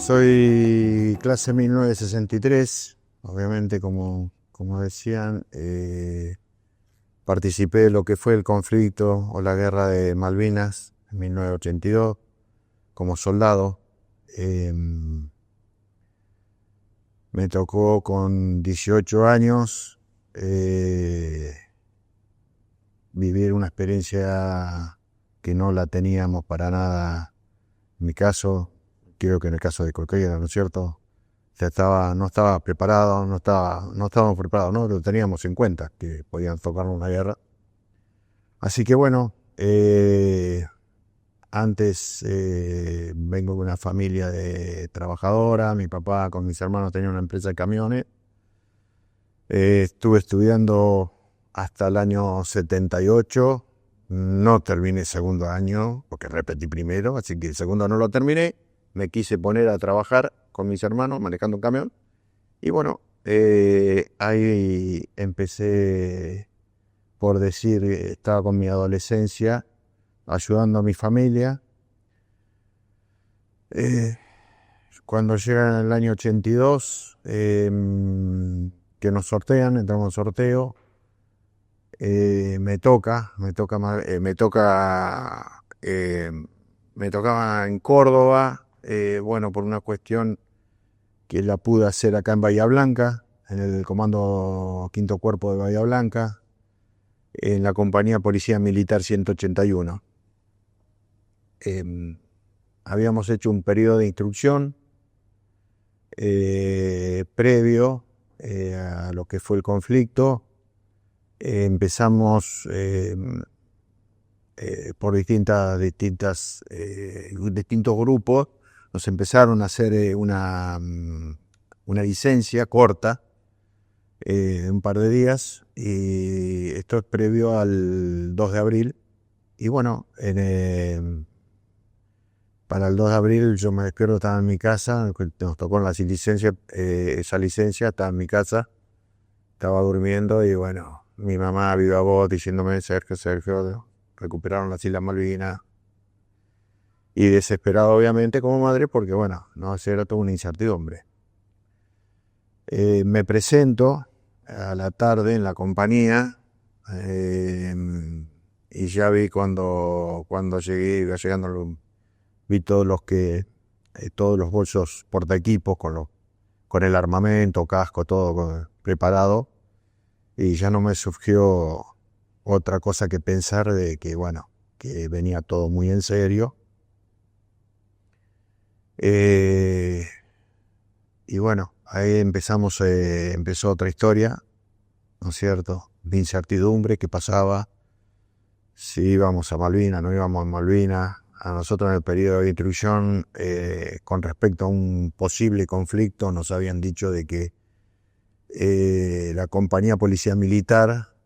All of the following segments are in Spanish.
Soy clase 1963, obviamente como decían, participé de lo que fue el conflicto o la guerra de Malvinas en 1982 como soldado. Me tocó con 18 años vivir una experiencia que no la teníamos para nada. En mi caso, creo que en el caso de Coqueira, ¿no es cierto? No estaba preparado, no estábamos preparados, no lo teníamos en cuenta que podían tocarnos una guerra. Así que bueno, antes vengo de una familia de trabajadora, mi papá con mis hermanos tenía una empresa de camiones. Estuve estudiando hasta el año 78, no terminé segundo año, porque repetí primero, así que el segundo no lo terminé. Me quise poner a trabajar con mis hermanos manejando un camión. Y bueno, ahí empecé, por decir, estaba con mi adolescencia, ayudando a mi familia. Cuando llega el año 82, que nos sortean, entramos en sorteo, me tocaba en Córdoba, bueno, por una cuestión que la pude hacer acá en Bahía Blanca, en el Comando Quinto Cuerpo de Bahía Blanca, en la compañía Policía Militar 181. Habíamos hecho un periodo de instrucción previo a lo que fue el conflicto. Empezamos por distintos grupos. Nos empezaron a hacer una licencia corta de un par de días, y esto es previo al 2 de abril. Y bueno, para el 2 de abril yo me despierto, estaba en mi casa, nos tocó esa licencia, estaba en mi casa, estaba durmiendo y bueno, mi mamá viva voz diciéndome: Sergio, recuperaron las Islas Malvinas. Y desesperado obviamente como madre, porque bueno, no, era toda una incertidumbre. Me presento a la tarde en la compañía, y ya vi cuando llegué, iba llegando, vi todos los bolsos portaequipos con el armamento, casco, todo preparado, y ya no me surgió otra cosa que pensar de que bueno, que venía todo muy en serio. Y bueno, ahí empezó otra historia, ¿no es cierto? De incertidumbre, qué pasaba, si íbamos a Malvinas, no íbamos a Malvinas. A nosotros en el periodo de instrucción, con respecto a un posible conflicto, nos habían dicho de que la compañía Policía Militar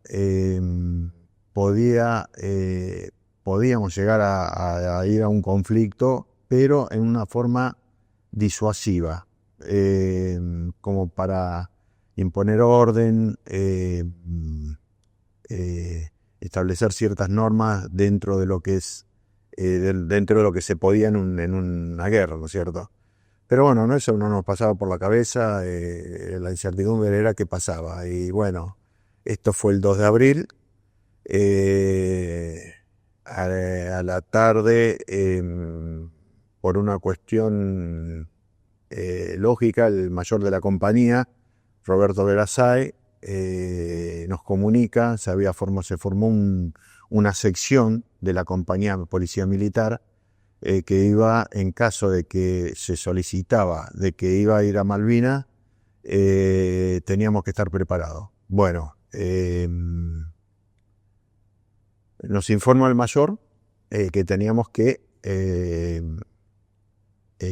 podíamos llegar a ir a un conflicto, pero en una forma disuasiva, como para imponer orden, establecer ciertas normas dentro de lo que es dentro de lo que se podía en una guerra, ¿no es cierto? Pero bueno, no, eso no nos pasaba por la cabeza, la incertidumbre era qué pasaba. Y bueno, esto fue el 2 de abril, a la tarde, por una cuestión lógica, el mayor de la compañía, Roberto Verasay, nos comunica, se formó una sección de la compañía Policía Militar, que iba, en caso de que se solicitaba de que iba a ir a Malvinas, teníamos que estar preparados. Bueno, nos informa el mayor que teníamos que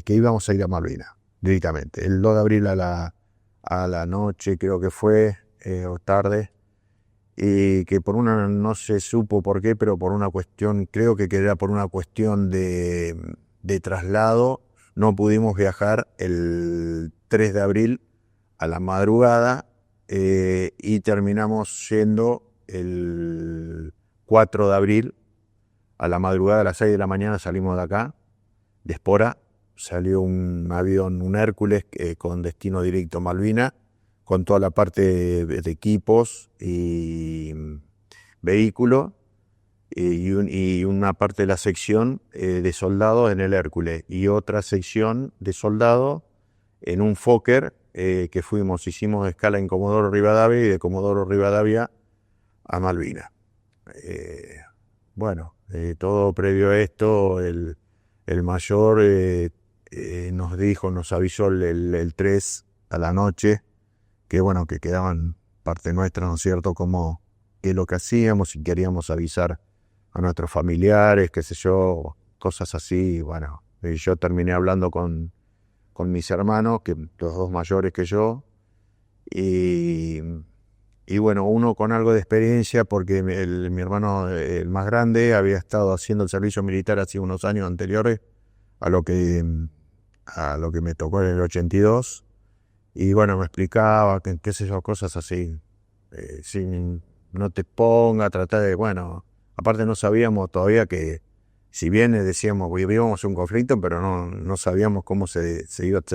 íbamos a ir a Malvinas directamente. El 2 de abril a la noche, creo que fue, o tarde, y que no se supo por qué, pero por una cuestión, creo que era por una cuestión de traslado, no pudimos viajar el 3 de abril a la madrugada, y terminamos yendo el 4 de abril a la madrugada, a las 6 de la mañana salimos de acá, de Espora, salió un avión, un Hércules, con destino directo a Malvinas, con toda la parte de equipos y vehículos, y una parte de la sección de soldados en el Hércules y otra sección de soldados en un Fokker que hicimos escala en Comodoro Rivadavia y de Comodoro Rivadavia a Malvinas. Bueno, todo previo a esto, el mayor nos avisó el 3 a la noche, que bueno, que quedaban parte nuestra, ¿no es cierto?, como qué es lo que hacíamos, si queríamos avisar a nuestros familiares, qué sé yo, cosas así. Bueno, yo terminé hablando con mis hermanos, que los dos mayores que yo, y bueno, uno con algo de experiencia, porque mi hermano, el más grande, había estado haciendo el servicio militar hace unos años anteriores a lo que me tocó en el 82, y bueno, me explicaba, qué sé yo, cosas así, sin no te ponga, tratar de, bueno, aparte no sabíamos todavía que, si bien decíamos, vivíamos un conflicto, pero no sabíamos cómo se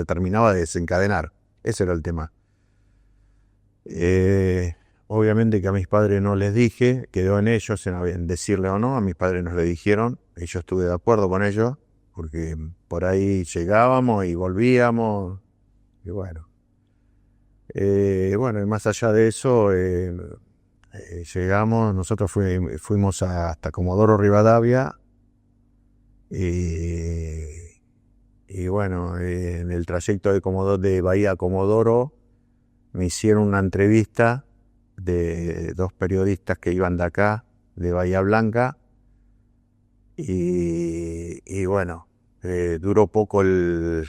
terminaba de desencadenar. Ese era el tema. Obviamente que a mis padres no les dije, quedó en ellos en decirle o no. A mis padres nos le dijeron, y yo estuve de acuerdo con ellos, porque por ahí llegábamos y volvíamos, y bueno. Bueno, y más allá de eso, llegamos, nosotros fuimos hasta Comodoro Rivadavia, y bueno, en el trayecto de Bahía a Comodoro me hicieron una entrevista de dos periodistas que iban de acá, de Bahía Blanca, y bueno, duró poco el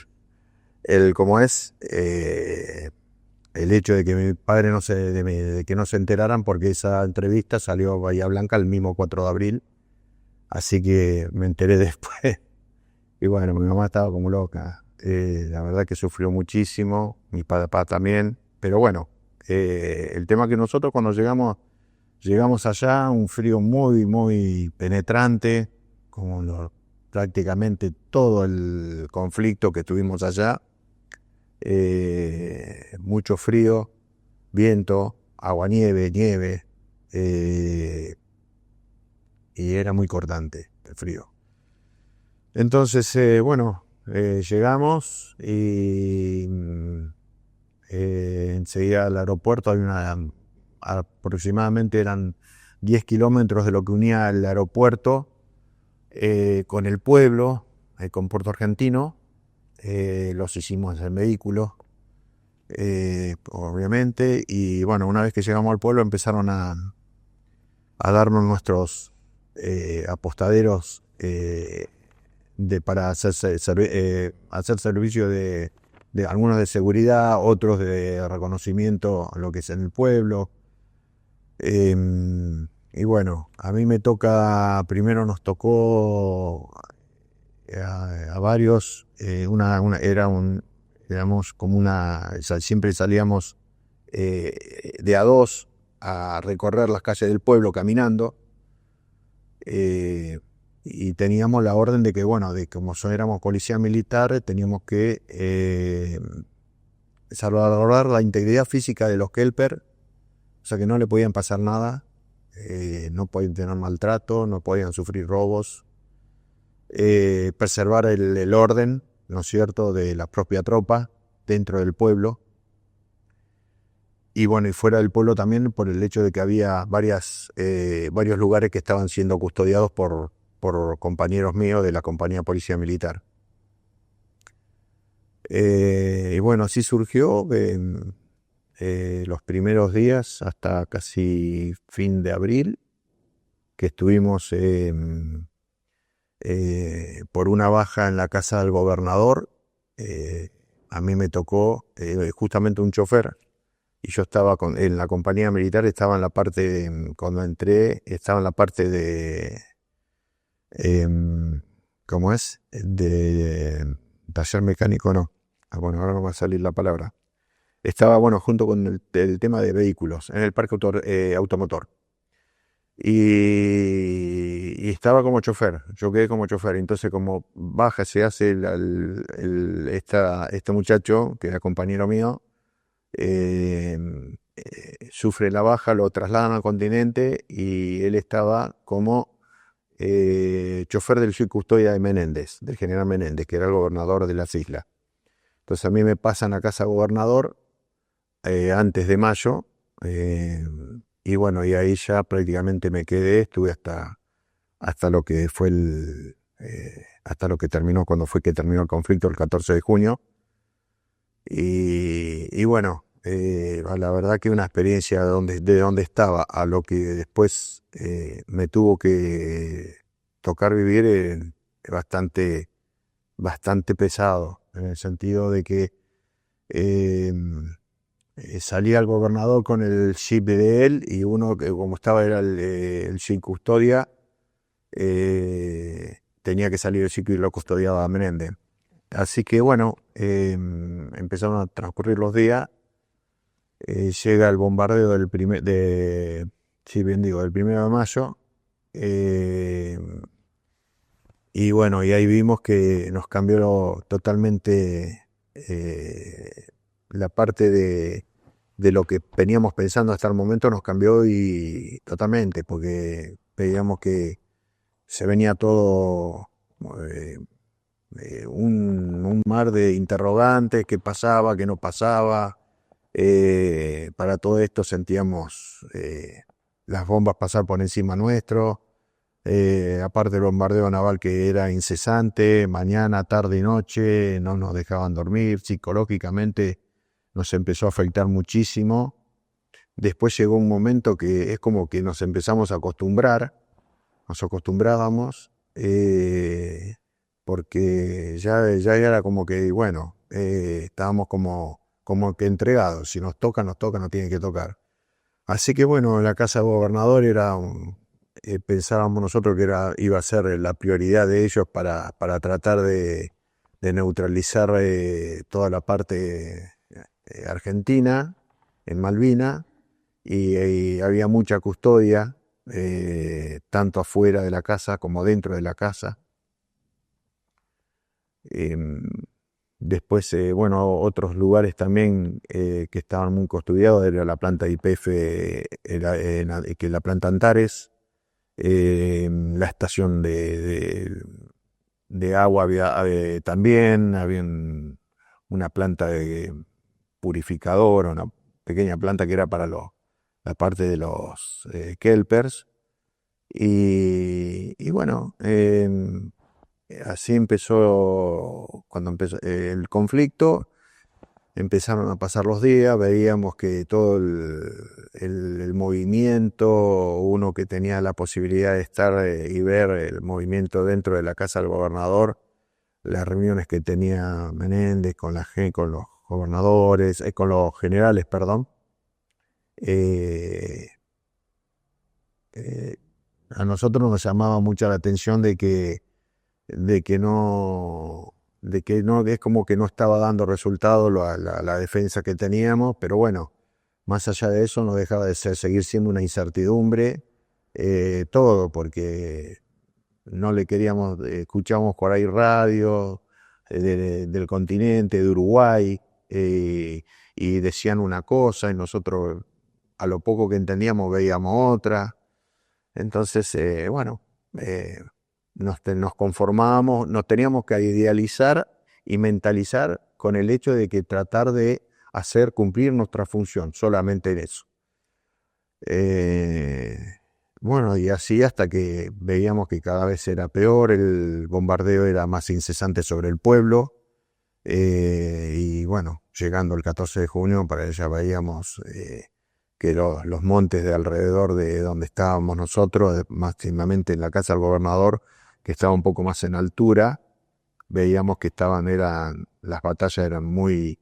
hecho de que mi padre de que no se enteraran, porque esa entrevista salió a Bahía Blanca el mismo 4 de abril, así que me enteré después. Y bueno, mi mamá estaba como loca, la verdad que sufrió muchísimo, mi papá también, pero bueno, el tema que nosotros cuando llegamos allá, un frío muy, muy penetrante, como prácticamente todo el conflicto que tuvimos allá, mucho frío, viento, agua-nieve, nieve, y era muy cortante el frío. Entonces, bueno, llegamos y enseguida al aeropuerto aproximadamente eran 10 kilómetros de lo que unía el aeropuerto con el pueblo, con Puerto Argentino. Los hicimos en vehículo, obviamente, y bueno, una vez que llegamos al pueblo empezaron a darnos nuestros apostaderos para hacer servicio de algunos de seguridad, otros de reconocimiento a lo que es en el pueblo. Y bueno, a mí primero nos tocó a varios, éramos como siempre salíamos de a dos a recorrer las calles del pueblo caminando, y teníamos la orden de que, bueno, como éramos policía militar, teníamos que salvaguardar la integridad física de los kelper, o sea que no le podían pasar nada, no podían tener maltrato, no podían sufrir robos, preservar el orden, ¿no es cierto?, de la propia tropa dentro del pueblo. Y bueno, y fuera del pueblo también, por el hecho de que había varios lugares que estaban siendo custodiados por compañeros míos de la compañía Policía Militar. Y bueno, así surgió los primeros días hasta casi fin de abril, que estuvimos por una baja en la casa del gobernador. A mí me tocó justamente un chofer, y yo estaba en la compañía militar, estaba en la parte, cuando entré, estaba en la parte de, ¿cómo es? De taller mecánico, no. Bueno, ahora no va a salir la palabra. Estaba, bueno, junto con el tema de vehículos, en el parque automotor. y estaba como chofer, yo quedé como chofer. Entonces, como baja, se hace este muchacho, que era compañero mío, eh, sufre la baja, lo trasladan al continente y él estaba como chofer del subcustodia de Menéndez, del general Menéndez, que era el gobernador de las islas. Entonces a mí me pasan a casa gobernador antes de mayo, eh, y bueno, y ahí ya prácticamente me quedé, estuve hasta lo que fue hasta lo que terminó, cuando fue que terminó el conflicto el 14 de junio. Y bueno, la verdad que una experiencia de donde estaba a lo que después me tuvo que tocar vivir bastante, bastante pesado, en el sentido de que eh, salía el gobernador con el jeep de él y uno que como estaba era el jeep custodia, tenía que salir el jeep y lo custodiaba a Menéndez. Así que bueno, empezaron a transcurrir los días, llega el bombardeo sí, bien digo, del 1 de mayo, eh, y bueno, y ahí vimos que nos cambió totalmente la parte de lo que veníamos pensando hasta el momento, nos cambió y totalmente, porque veíamos que se venía todo eh, un mar de interrogantes, qué pasaba, qué no pasaba. Para todo esto sentíamos las bombas pasar por encima nuestro, aparte del bombardeo naval que era incesante, mañana, tarde y noche, no nos dejaban dormir, psicológicamente nos empezó a afectar muchísimo. Después llegó un momento que es como que nos empezamos a acostumbrar, nos acostumbrábamos, porque ya era como que, bueno, estábamos como que entregados, si nos toca, nos tiene que tocar. Así que bueno, la casa de gobernador pensábamos nosotros que iba a ser la prioridad de ellos para tratar de neutralizar toda la parte argentina en Malvina, y había mucha custodia, tanto afuera de la casa como dentro de la casa. Em, Después, bueno, otros lugares también que estaban muy custodiados era la planta YPF, que la planta Antares, la estación de agua también, había una planta de purificador, una pequeña planta que era para la parte de los kelpers. Y bueno, así empezó, cuando empezó el conflicto, empezaron a pasar los días, veíamos que todo el movimiento, uno que tenía la posibilidad de estar y ver el movimiento dentro de la casa del gobernador, las reuniones que tenía Menéndez con los gobernadores, con los generales, perdón, eh, eh, a nosotros nos llamaba mucho la atención de que no, es como que no estaba dando resultado la defensa que teníamos, pero bueno, más allá de eso no dejaba de seguir siendo una incertidumbre, todo, porque no le queríamos, escuchábamos por ahí radio del continente, de Uruguay, y decían una cosa y nosotros a lo poco que entendíamos veíamos otra. Entonces, bueno, nos conformábamos, nos teníamos que idealizar y mentalizar con el hecho de que tratar de hacer cumplir nuestra función, solamente en eso. Eh, bueno, y así hasta que veíamos que cada vez era peor, el bombardeo era más incesante sobre el pueblo, y bueno, llegando el 14 de junio, para allá veíamos que los montes de alrededor de donde estábamos nosotros, máximamente en la casa del gobernador, que estaba un poco más en altura, veíamos que las batallas eran muy,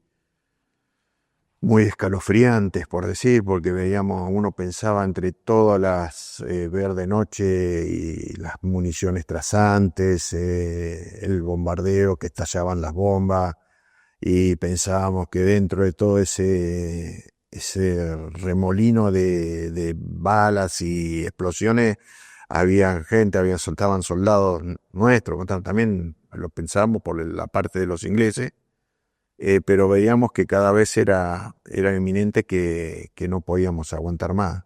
muy escalofriantes, por decir, porque veíamos, uno pensaba entre todas ver de noche y las municiones trazantes, el bombardeo que estallaban las bombas, y pensábamos que dentro de todo ese remolino de balas y explosiones, había gente, soltaban soldados nuestros, también lo pensábamos por la parte de los ingleses, pero veíamos que cada vez era inminente que no podíamos aguantar más.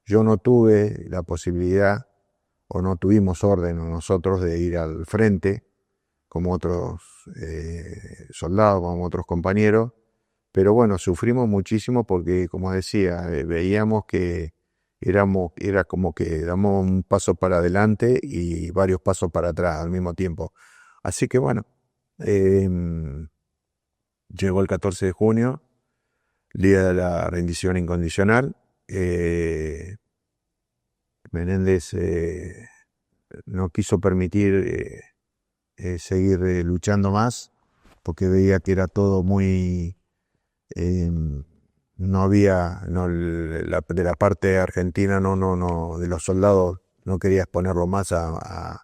Yo no tuve la posibilidad, o no tuvimos orden nosotros de ir al frente, como otros soldados, como otros compañeros, pero bueno, sufrimos muchísimo porque, como decía, veíamos que era como que damos un paso para adelante y varios pasos para atrás al mismo tiempo. Así que bueno, eh, llegó el 14 de junio, día de la rendición incondicional. Menéndez no quiso permitir seguir luchando más, porque veía que era todo muy... no había, de la parte argentina, no, de los soldados no quería exponerlo más a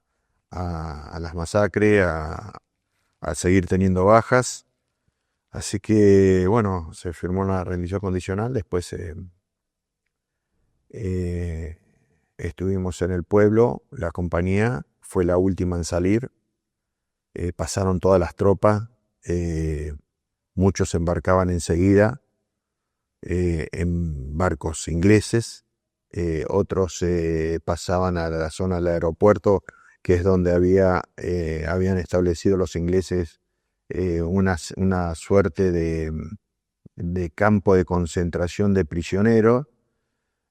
las masacres, a seguir teniendo bajas. Así que, bueno, se firmó la rendición condicional. Después estuvimos en el pueblo, la compañía fue la última en salir. Pasaron todas las tropas, muchos se embarcaban enseguida en barcos ingleses, otros pasaban a la zona del aeropuerto, que es donde habían establecido los ingleses una suerte de campo de concentración de prisioneros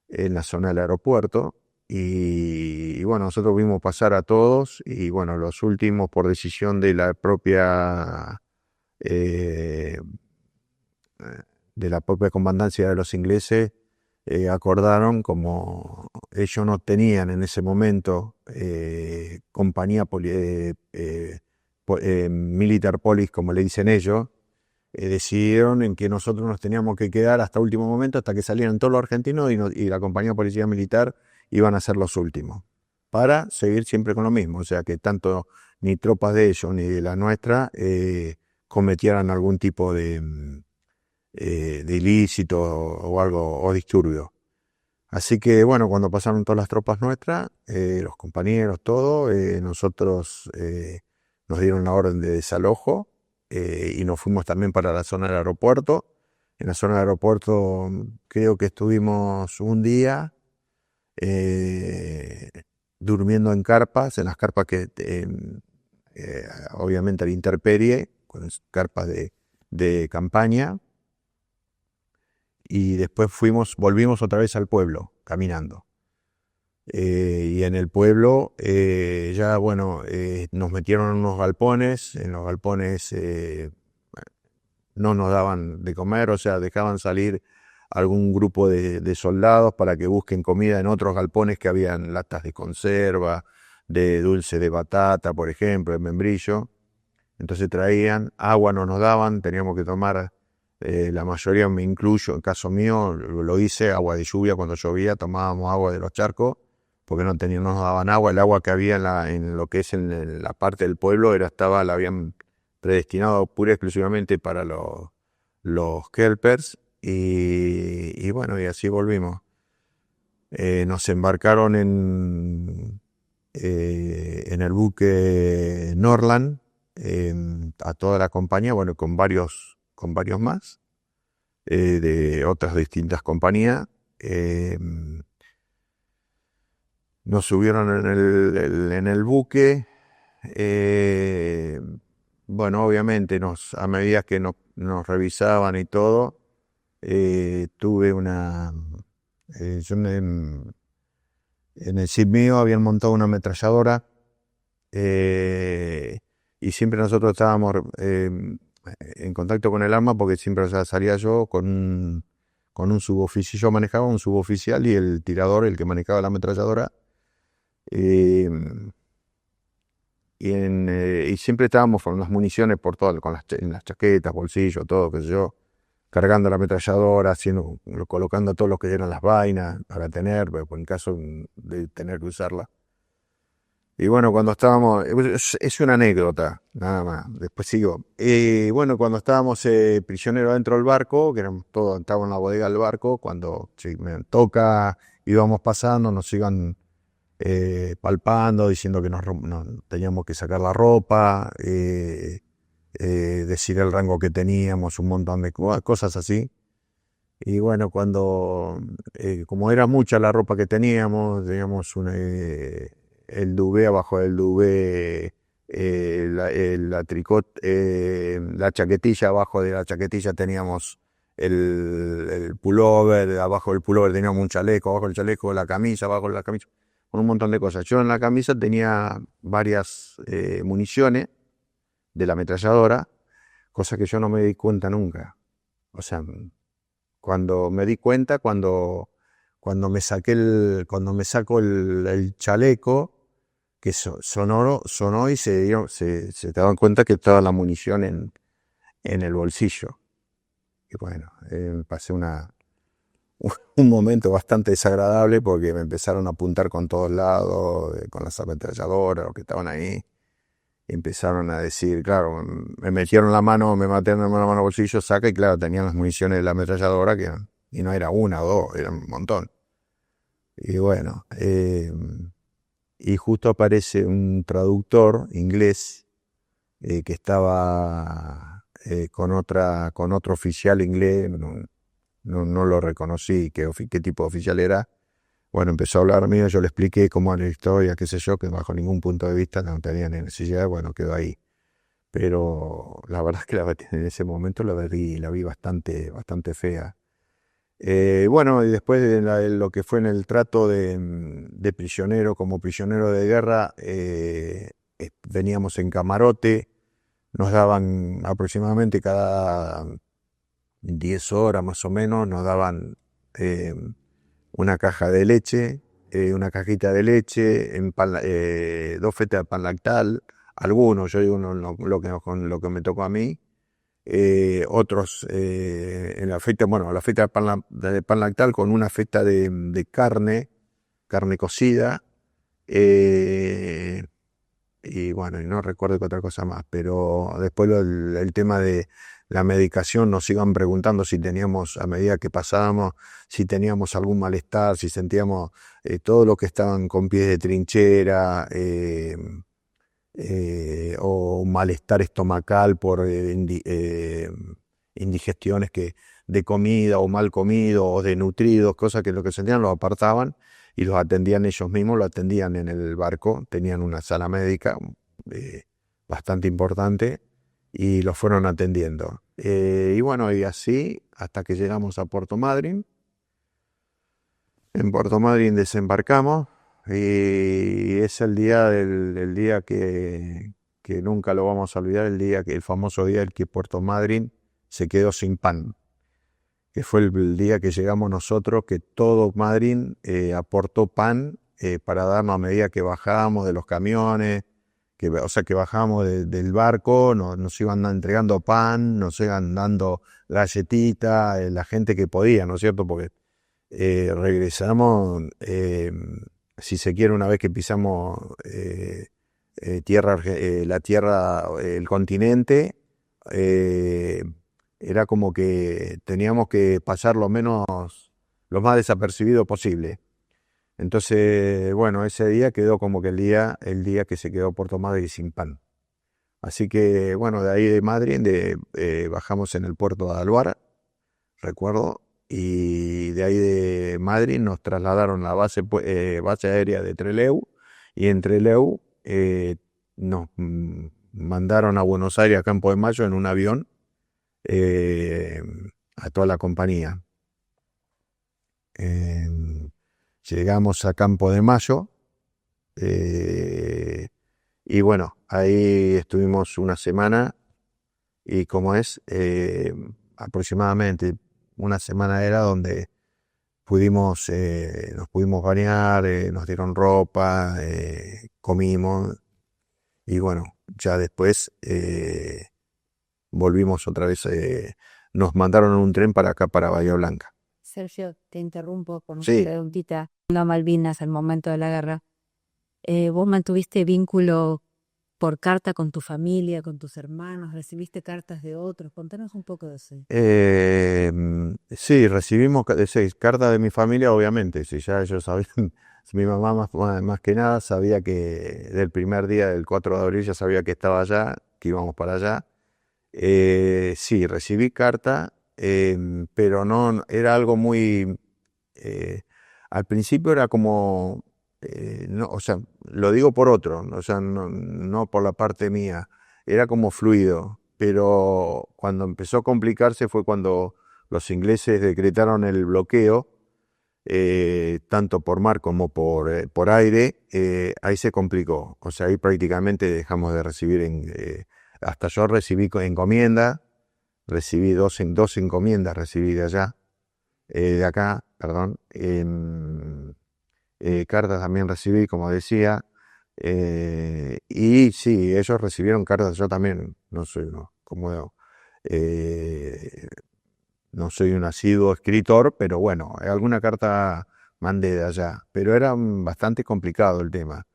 en la zona del aeropuerto. Y bueno, nosotros vimos pasar a todos, y bueno, los últimos, por decisión de la propia comandancia de los ingleses, acordaron, como ellos no tenían en ese momento compañía militar police, como le dicen ellos, decidieron en que nosotros nos teníamos que quedar hasta último momento, hasta que salieran todos los argentinos, y la compañía de policía militar iban a ser los últimos, para seguir siempre con lo mismo. O sea, que tanto ni tropas de ellos ni de la nuestra cometieran algún tipo de ilícito o algo, o disturbio. Así que bueno, cuando pasaron todas las tropas nuestras, los compañeros, todo, nosotros nos dieron la orden de desalojo, y nos fuimos también para la zona del aeropuerto. En la zona del aeropuerto creo que estuvimos un día durmiendo en carpas, en las carpas que obviamente a la intemperie, con carpas de campaña. Y después volvimos otra vez al pueblo, caminando. Y en el pueblo ya, bueno, nos metieron en unos galpones. En los galpones no nos daban de comer, o sea, dejaban salir algún grupo de soldados para que busquen comida en otros galpones, que habían latas de conserva, de dulce de batata, por ejemplo, de membrillo. Entonces traían, agua no nos daban, teníamos que tomar... la mayoría, me incluyo, en caso mío, lo hice, agua de lluvia. Cuando llovía tomábamos agua de los charcos, porque no nos daban agua. El agua que había en lo que es en la parte del pueblo la habían predestinado pura y exclusivamente para los kelpers. Y bueno, y así volvimos. Nos embarcaron en el buque Norland, a toda la compañía, bueno, con varios más, de otras distintas compañías. Nos subieron en el buque. Bueno, obviamente a medida que nos revisaban y todo, tuve yo en el ship mío habían montado una ametralladora, y siempre nosotros estábamos en contacto con el arma, porque siempre salía yo con un suboficial. Yo manejaba un suboficial, y el tirador, el que manejaba la ametralladora. Y siempre estábamos con las municiones por todo, en las chaquetas, bolsillos, todo, qué sé yo, cargando la ametralladora, colocando todo lo que eran las vainas para tener, en caso de tener que usarla. Y bueno, cuando estábamos, es una anécdota, nada más, después sigo. Bueno, cuando estábamos prisioneros dentro del barco, que éramos todos, estábamos en la bodega del barco, cuando sí, me toca, íbamos pasando, nos iban palpando, diciendo que nos teníamos que sacar la ropa, decir el rango que teníamos, un montón de cosas así. Y bueno, como era mucha la ropa que teníamos el duvet, abajo del duvet, la tricot, la chaquetilla, abajo de la chaquetilla teníamos el pullover, abajo del pullover teníamos un chaleco, abajo del chaleco la camisa, abajo de la camisa, con un montón de cosas. Yo en la camisa tenía varias municiones de la ametralladora, cosa que yo no me di cuenta nunca. O sea, cuando me di cuenta, cuando cuando me saco el chaleco, que sonó y se daban cuenta que estaba la munición en el bolsillo. Y bueno, pasé un momento bastante desagradable porque me empezaron a apuntar con todos lados, con las ametralladoras, los que estaban ahí. Y empezaron a decir, claro, me metieron la mano, me metieron la mano al bolsillo, saca, y claro, tenían las municiones de la ametralladora, y no era una o dos, era un montón. Y bueno, y justo aparece un traductor inglés que estaba con otro oficial inglés, no lo reconocí qué tipo de oficial era. Bueno, empezó a hablar mío, yo le expliqué cómo era la historia, qué sé yo, que bajo ningún punto de vista no tenía necesidad, bueno, quedó ahí. Pero la verdad es que en ese momento la vi bastante fea. Bueno, y después de lo que fue en el trato de prisionero, como prisionero de guerra, veníamos en camarote, nos daban aproximadamente cada 10 horas más o menos, nos daban eh, una caja de leche, una cajita de leche, dos fetas de pan lactal, algunos, yo digo con lo que me tocó a mí, otros en la feta, bueno, la feta de pan lactal con una feta de carne cocida, eh, y bueno, y no recuerdo qué otra cosa más, pero después el tema de la medicación nos iban preguntando si teníamos, a medida que pasábamos, si teníamos algún malestar, si sentíamos todo lo que estaban con pies de trinchera, o un malestar estomacal por indigestiones de comida o mal comido o desnutridos, cosas que lo que sentían los apartaban y los atendían ellos mismos, lo atendían en el barco, tenían una sala médica eh, bastante importante y los fueron atendiendo. Y bueno, y así hasta que llegamos a Puerto Madryn. En Puerto Madryn desembarcamos y es el día que nunca lo vamos a olvidar, el famoso día en que Puerto Madryn se quedó sin pan, que fue el día que llegamos nosotros, que todo Madryn aportó pan para darnos a medida que bajábamos de los camiones, o sea que bajábamos del barco, nos iban entregando pan, nos iban dando galletitas, la gente que podía, ¿no es cierto? Porque regresamos, si se quiere, una vez que pisamos la tierra, el continente, eh, era como que teníamos que pasar lo más desapercibido posible. Entonces, bueno, ese día quedó como que el día que se quedó Puerto Madryn sin pan. Así que, bueno, de ahí de Madrid bajamos en el puerto de Alvar, recuerdo, y de ahí de Madrid nos trasladaron a la base aérea de Trelew, y en Trelew nos mandaron a Buenos Aires, a Campo de Mayo, en un avión, eh, a toda la compañía. Eh, Llegamos a Campo de Mayo, eh, y bueno, ahí estuvimos una semana, y como es, aproximadamente una semana era donde nos pudimos bañar, nos dieron ropa, comimos, y bueno, ya después volvimos otra vez, nos mandaron en un tren para acá, para Bahía Blanca. Sergio, te interrumpo con una Sí, preguntita. No a Malvinas al momento de la guerra. ¿Vos mantuviste vínculo por carta con tu familia, con tus hermanos? ¿Recibiste cartas de otros? Contanos un poco de eso. Sí, recibimos seis cartas de mi familia, obviamente. Si ya ellos sabían, mi mamá más que nada sabía que del primer día, del 4 de abril, ya sabía que estaba allá, que íbamos para allá. Sí, recibí carta, pero no, era algo muy... eh, al principio era como... no, o sea, lo digo por otro, o sea, no por la parte mía, era como fluido, pero cuando empezó a complicarse fue cuando los ingleses decretaron el bloqueo, tanto por mar como por aire, ahí se complicó. O sea, ahí prácticamente dejamos de recibir, hasta yo recibí encomienda, recibí dos encomiendas recibí de allá, de acá, perdón. Cartas también recibí, como decía. Y sí, ellos recibieron cartas, yo también, no soy uno, como eh, no soy un asiduo escritor, pero bueno, alguna carta mandé de allá. Pero era bastante complicado el tema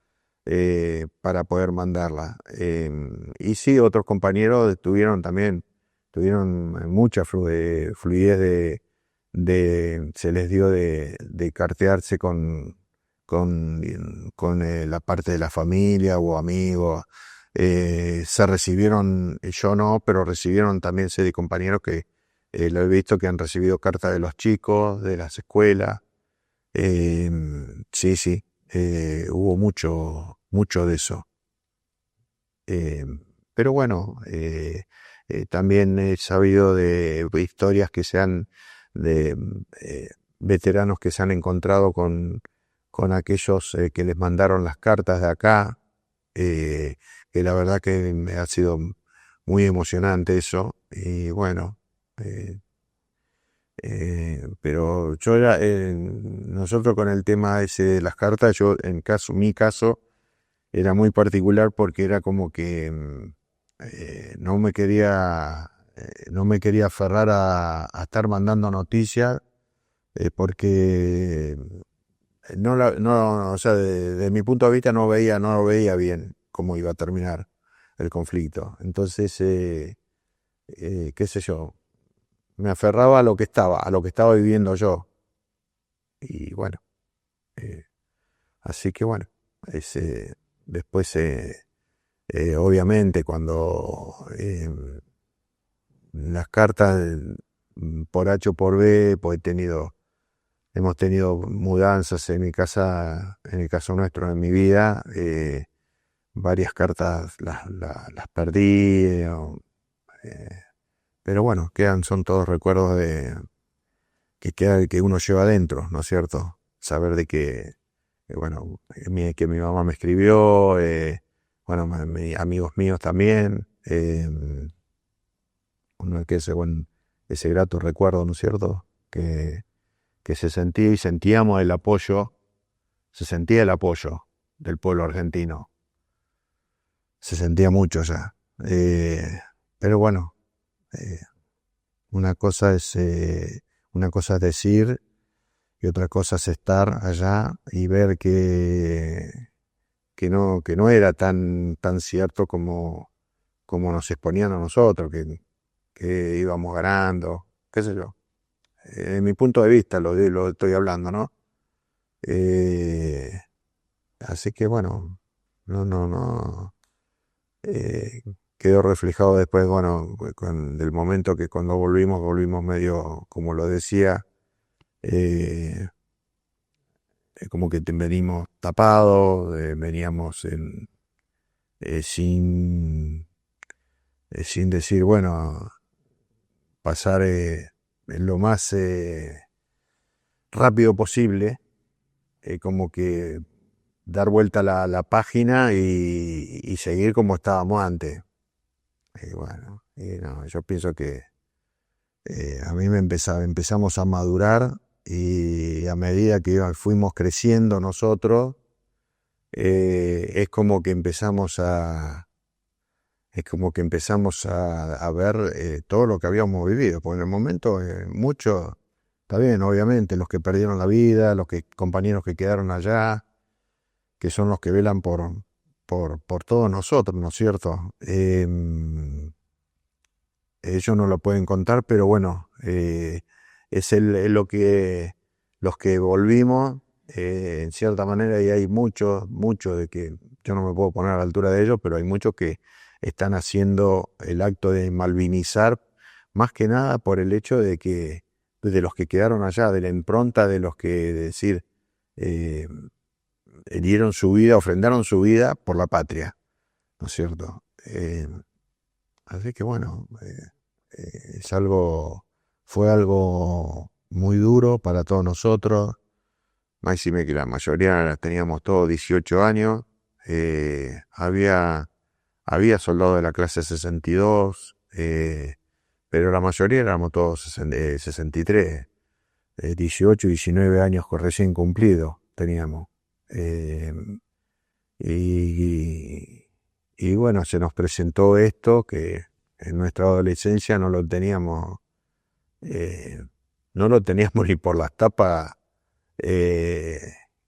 para poder mandarla. Y sí, otros compañeros tuvieron mucha fluidez se les dio de cartearse con la parte de la familia o amigos. Se recibieron, yo no, pero recibieron también sé de compañeros que lo he visto que han recibido cartas de los chicos, de las escuelas. Sí, sí, hubo mucho de eso. Eh, pero bueno, también he sabido de historias de veteranos que se han encontrado con aquellos que les mandaron las cartas de acá, que la verdad que me ha sido muy emocionante eso. Y bueno, eh, pero nosotros con el tema ese de las cartas, mi caso, era muy particular porque era como que no me quería aferrar a estar mandando noticias, porque o sea, de mi punto de vista no lo veía bien cómo iba a terminar el conflicto. Entonces, qué sé yo, me aferraba a lo que estaba viviendo yo. Y bueno, eh, así que bueno, después, obviamente, cuando las cartas, por H o por B, pues hemos tenido mudanzas en mi casa, en el caso nuestro, en mi vida, varias cartas las perdí, eh, pero bueno, son todos recuerdos que uno lleva adentro, ¿no es cierto? Saber de que, bueno, que mi mamá me escribió, bueno, amigos míos también, uno que ese grato recuerdo, ¿no es cierto? Que se sentía y sentíamos se sentía el apoyo del pueblo argentino, se sentía mucho ya. Pero bueno, eh, una cosa es, una cosa es decir y otra cosa es estar allá y ver que no era tan cierto como nos exponían a nosotros, que íbamos ganando, qué sé yo. En mi punto de vista lo estoy hablando, ¿no? Eh, Así que bueno, no. Quedó reflejado después, bueno, del momento que cuando volvimos medio, como lo decía, eh, como que venimos tapados, veníamos sin, sin decir, bueno, pasar lo más rápido posible, como que dar vuelta la página y seguir como estábamos antes. Y bueno, y no, yo pienso que a mí empezamos a madurar y a medida que fuimos creciendo nosotros, es como que empezamos a ver todo lo que habíamos vivido, porque en el momento mucho, está bien, obviamente, los que perdieron la vida, compañeros que quedaron allá, que son los que velan por todos nosotros, ¿no es cierto? Ellos no lo pueden contar, pero bueno, es los que volvimos, en cierta manera, y hay muchos de que yo no me puedo poner a la altura de ellos, pero hay muchos que están haciendo el acto de malvinizar, más que nada por el hecho de los que quedaron allá, de la impronta de los que, decir, eh, dieron su vida, ofrendaron su vida por la patria, ¿no es cierto? Así que bueno, fue algo muy duro para todos nosotros. Máxime que la mayoría teníamos todos 18 años. Había soldados de la clase 62, pero la mayoría éramos todos 63, 18, 19 años recién cumplidos teníamos. Eh, y bueno, se nos presentó esto que en nuestra adolescencia eh, no lo teníamos ni por las tapas, eh,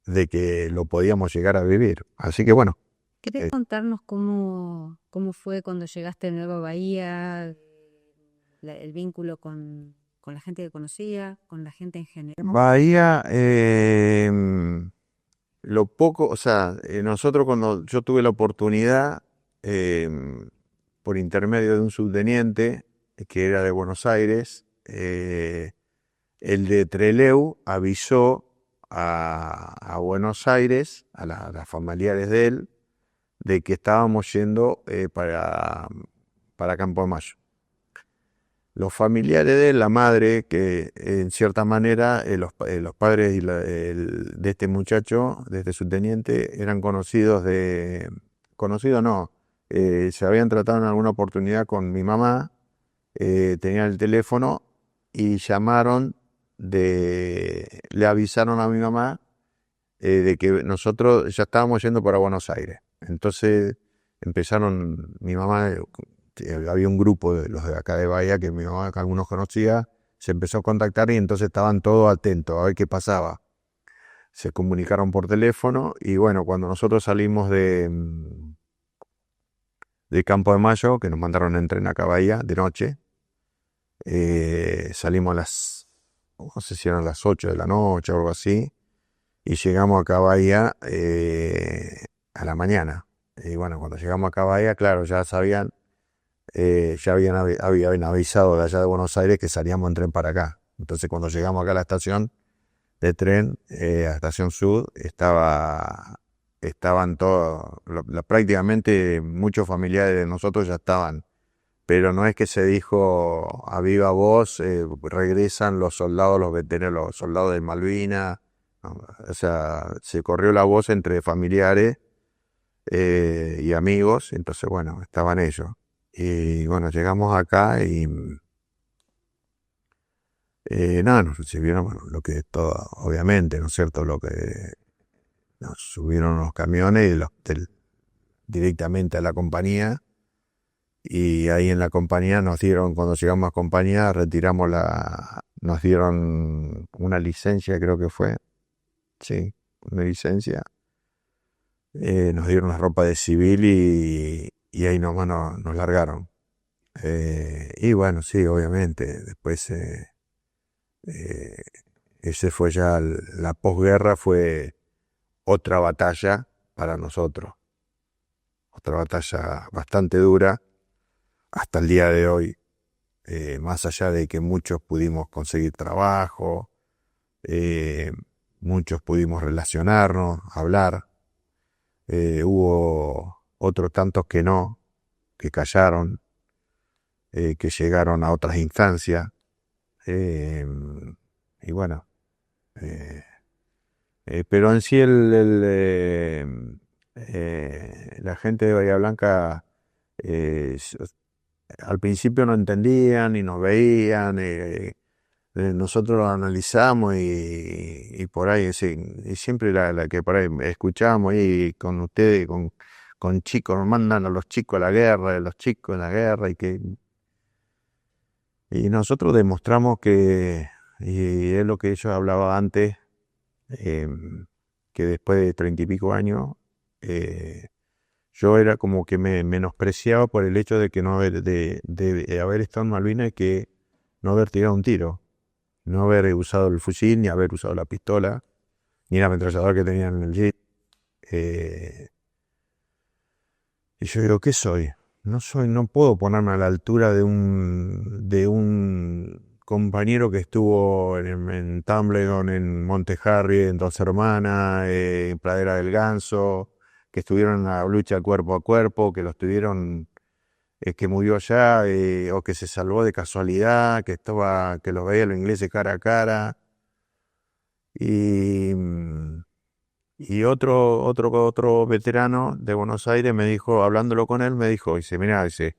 de que lo podíamos llegar a vivir. Así que bueno. ¿Querés contarnos cómo fue cuando llegaste de nuevo a Bahía, el vínculo con la gente que conocía, con la gente en general? Bahía, lo poco, o sea, nosotros cuando yo tuve la oportunidad, por intermedio de un subteniente que era de Buenos Aires, el de Trelew avisó a Buenos Aires, a las familiares de él, de que estábamos yendo para Campo de Mayo. Los familiares de él, la madre, que en cierta manera los padres de este muchacho, de este subteniente, eran conocidos no, se habían tratado en alguna oportunidad con mi mamá, tenían el teléfono y le avisaron a mi mamá de que nosotros ya estábamos yendo para Buenos Aires. Entonces mi mamá, había un grupo de los de acá de Bahía que mi mamá, que algunos conocía, se empezó a contactar y entonces estaban todos atentos a ver qué pasaba. Se comunicaron por teléfono y bueno, cuando nosotros salimos de Campo de Mayo, que nos mandaron en tren acá a Bahía de noche, salimos no sé si eran las 8 de la noche o algo así, y llegamos acá a Bahía a la mañana. Y bueno, cuando llegamos acá a Bahía, claro, ya sabían, habían avisado de allá de Buenos Aires que salíamos en tren para acá. Entonces cuando llegamos acá a la estación de tren, a la estación Sud, estaban todos, prácticamente muchos familiares de nosotros ya estaban, pero no es que se dijo a viva voz, regresan los soldados, los veteranos, los soldados de Malvinas, ¿no? O sea, se corrió la voz entre familiares y amigos, entonces bueno, estaban ellos. Y bueno, llegamos acá y nada, nos recibieron, bueno, lo que es todo, obviamente, ¿no es cierto? Lo que nos subieron los camiones directamente a la compañía, y ahí en la compañía cuando llegamos a compañía, nos dieron una licencia, creo que fue, sí, una licencia, nos dieron la ropa de civil y ahí nomás nos largaron. Y bueno, sí, obviamente, después ese fue ya la posguerra, fue otra batalla para nosotros, otra batalla bastante dura hasta el día de hoy, más allá de que muchos pudimos conseguir trabajo, muchos pudimos relacionarnos, hablar, hubo otros tantos que no, que callaron, que llegaron a otras instancias, y bueno, pero en sí la gente de Bahía Blanca, al principio no entendían y nos veían, nosotros lo analizamos y por ahí, sí, y siempre la que por ahí escuchamos y con ustedes, con chicos, nos mandan a los chicos a la guerra, los chicos en la guerra, y nosotros demostramos y es lo que yo hablaba antes, que después de 30 y pico años, yo era como que me menospreciaba por el hecho de que no haber, de haber estado en Malvinas y que no haber tirado un tiro, no haber usado el fusil, ni haber usado la pistola, ni el ametrallador que tenían en el jeep. Eh, y yo digo, ¿qué soy? No puedo ponerme a la altura de un compañero que estuvo en Tumbleton, en Monte Harry, en Dos Hermanas, en Pradera del Ganso, que estuvieron en la lucha cuerpo a cuerpo, que los tuvieron, que murió allá, o que se salvó de casualidad, que los veía los ingleses cara a cara. Y, y otro veterano de Buenos Aires me dijo, hablándolo con él, me dijo, dice, mira, dice,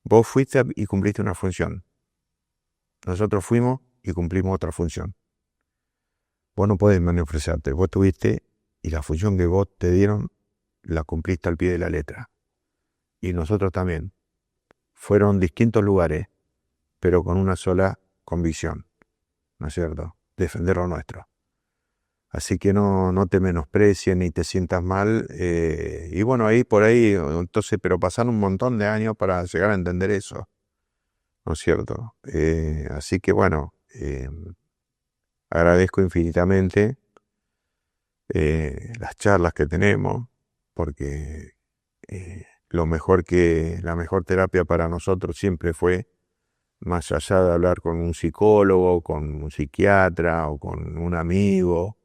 vos fuiste y cumpliste una función. Nosotros fuimos y cumplimos otra función. Vos no podés menospreciarte, vos tuviste y la función que vos te dieron la cumpliste al pie de la letra. Y nosotros también. Fueron distintos lugares, pero con una sola convicción, ¿no es cierto? Defender lo nuestro. Así que no te menosprecies ni te sientas mal. Y bueno, ahí por ahí, entonces, pero pasaron un montón de años para llegar a entender eso, ¿no es cierto? Así que bueno, agradezco infinitamente las charlas que tenemos, porque la mejor terapia para nosotros siempre fue, más allá de hablar con un psicólogo, con un psiquiatra o con un amigo,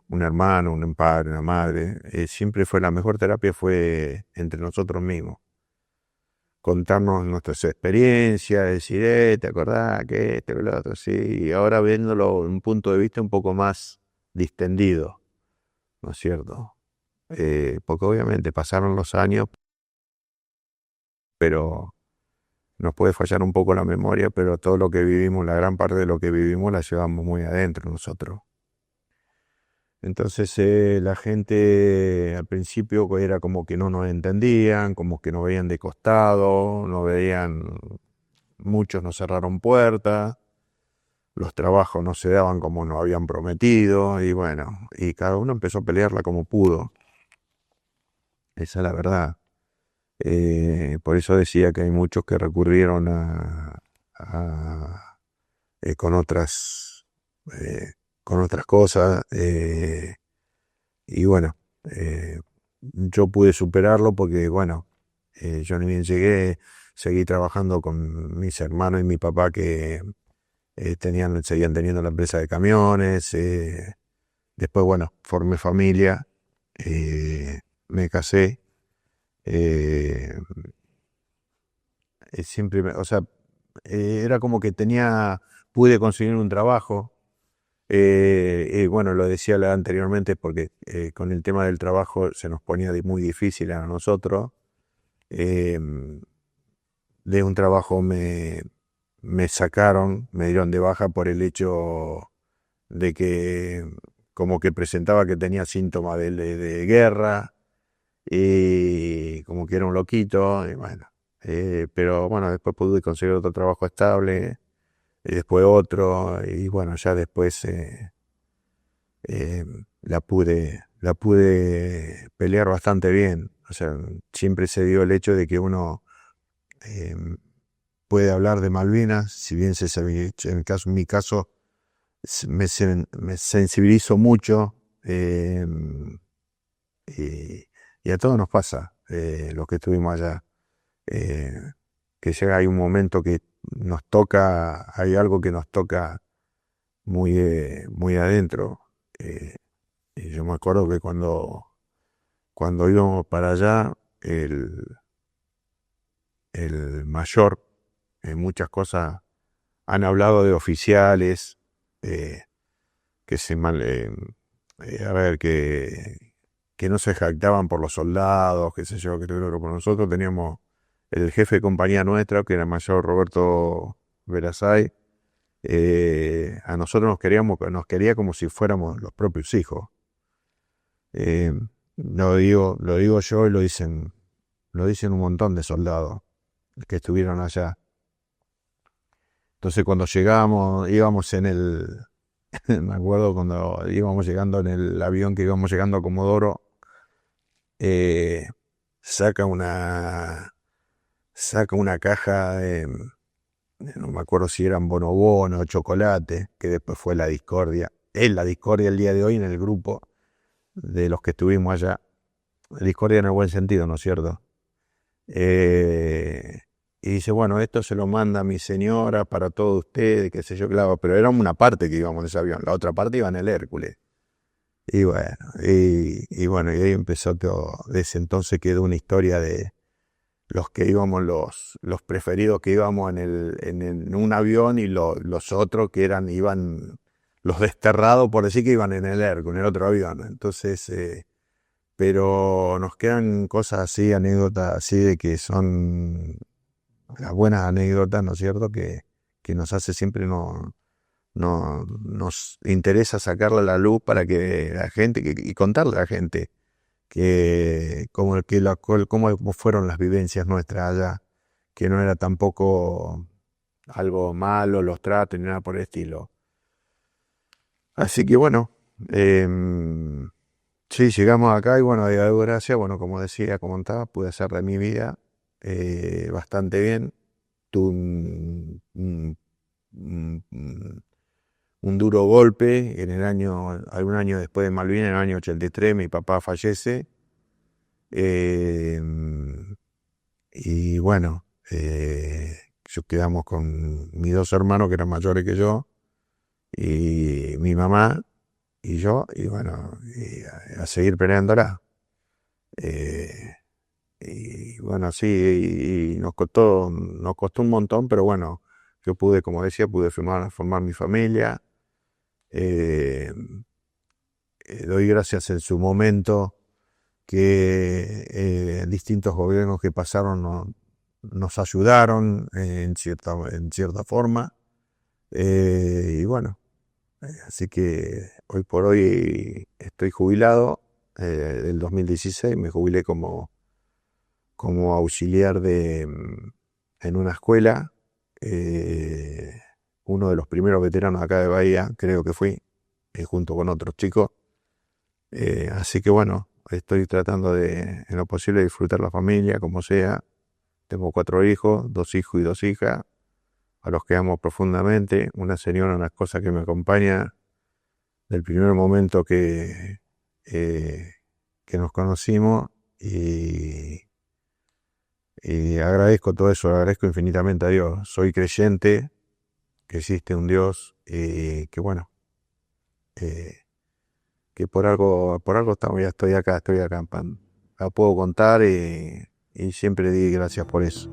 un hermano, un padre, una madre, siempre fue la mejor terapia fue entre nosotros mismos. Contarnos nuestras experiencias, decir, ¿te acordás que esto, que lo otro? Sí, y ahora viéndolo en un punto de vista un poco más distendido, ¿no es cierto? Porque obviamente pasaron los años, pero nos puede fallar un poco la memoria, pero todo lo que vivimos, la gran parte de lo que vivimos la llevamos muy adentro nosotros. Entonces la gente al principio era como que no nos entendían, como que nos veían de costado, nos veían, muchos nos cerraron puertas, los trabajos no se daban como nos habían prometido, y bueno, y cada uno empezó a pelearla como pudo. Esa es la verdad. Por eso decía que hay muchos que recurrieron a- con otras, eh, con otras cosas. Y bueno, yo pude superarlo porque, bueno, yo ni bien llegué, seguí trabajando con mis hermanos y mi papá que seguían teniendo la empresa de camiones. Después, bueno, formé familia, me casé. eh, Siempre, o sea, era como que pude conseguir un trabajo. Bueno, lo decía anteriormente porque con el tema del trabajo se nos ponía muy difícil a nosotros. Eh, de un trabajo me sacaron, me dieron de baja por el hecho de que como que presentaba que tenía síntomas de guerra y como que era un loquito, y bueno. Pero bueno, después pude conseguir otro trabajo estable y después otro, y bueno, ya después eh, la pude pelear bastante bien. O sea, siempre se dio el hecho de que uno eh, puede hablar de Malvinas, si bien en mi caso me sensibilizo mucho, y a todos nos pasa, los que estuvimos allá, eh, que hay un momento que nos toca, hay algo que nos toca muy adentro. eh, y yo me acuerdo que cuando íbamos para allá, el mayor, en muchas cosas, han hablado de oficiales eh, que a ver, que no se jactaban por los soldados, qué sé yo, que tuvieron que por nosotros teníamos el jefe de compañía nuestra, que era el mayor Roberto Verazay. A nosotros nos quería como si fuéramos los propios hijos. Eh, lo digo yo y lo dicen un montón de soldados que estuvieron allá. Entonces cuando íbamos me acuerdo cuando íbamos llegando en el avión que íbamos llegando a Comodoro, eh, saca una, saca una caja de, no me acuerdo si eran bonobono o chocolate, que después fue la discordia. Es la discordia el día de hoy en el grupo de los que estuvimos allá. Discordia en el buen sentido, ¿no es cierto? Eh, y dice, bueno, esto se lo manda mi señora para todos ustedes, qué sé yo, claro, pero era una parte que íbamos en ese avión, la otra parte iba en el Hércules. Y bueno, y bueno, y ahí empezó todo. Desde entonces quedó una historia de los que íbamos, los preferidos que íbamos en un avión y los otros que iban los desterrados, por decir que iban en el Hércules, en el otro avión. Entonces, pero nos quedan cosas así, anécdotas así de que son las buenas anécdotas, ¿no es cierto? Que nos hace siempre nos interesa sacarla a la luz para que la gente, y contarle a la gente cómo fueron las vivencias nuestras allá, que no era tampoco algo malo, los tratos ni nada por el estilo. Así que bueno, sí, llegamos acá y bueno, a Dios gracias, bueno, como decía, comentaba, pude hacer de mi vida bastante bien. Tuve un duro golpe en algún año después de Malvinas, en el año 83, mi papá fallece. Eh, y bueno, yo quedamos con mis dos hermanos que eran mayores que yo, y mi mamá y yo, y bueno, y a seguir peleándola. Eh, y bueno, sí, y nos costó un montón, pero bueno, yo pude, como decía, pude formar mi familia. Eh, Doy gracias en su momento que distintos gobiernos que pasaron nos ayudaron en cierta forma. Y bueno, así que hoy por hoy estoy jubilado. Del 2016 me jubilé como auxiliar en una escuela. eh, Uno de los primeros veteranos acá de Bahía, creo que fui, junto con otros chicos. Así que bueno, estoy tratando en lo posible, disfrutar la familia, como sea. Tengo 4 hijos, 2 hijos y 2 hijas, a los que amo profundamente. Una señora, una cosa que me acompaña del primer momento eh, que nos conocimos. Y agradezco todo eso, agradezco infinitamente a Dios. Soy creyente que existe un Dios, que bueno, eh, que por algo ya estoy acá, la puedo contar, y siempre di gracias por eso.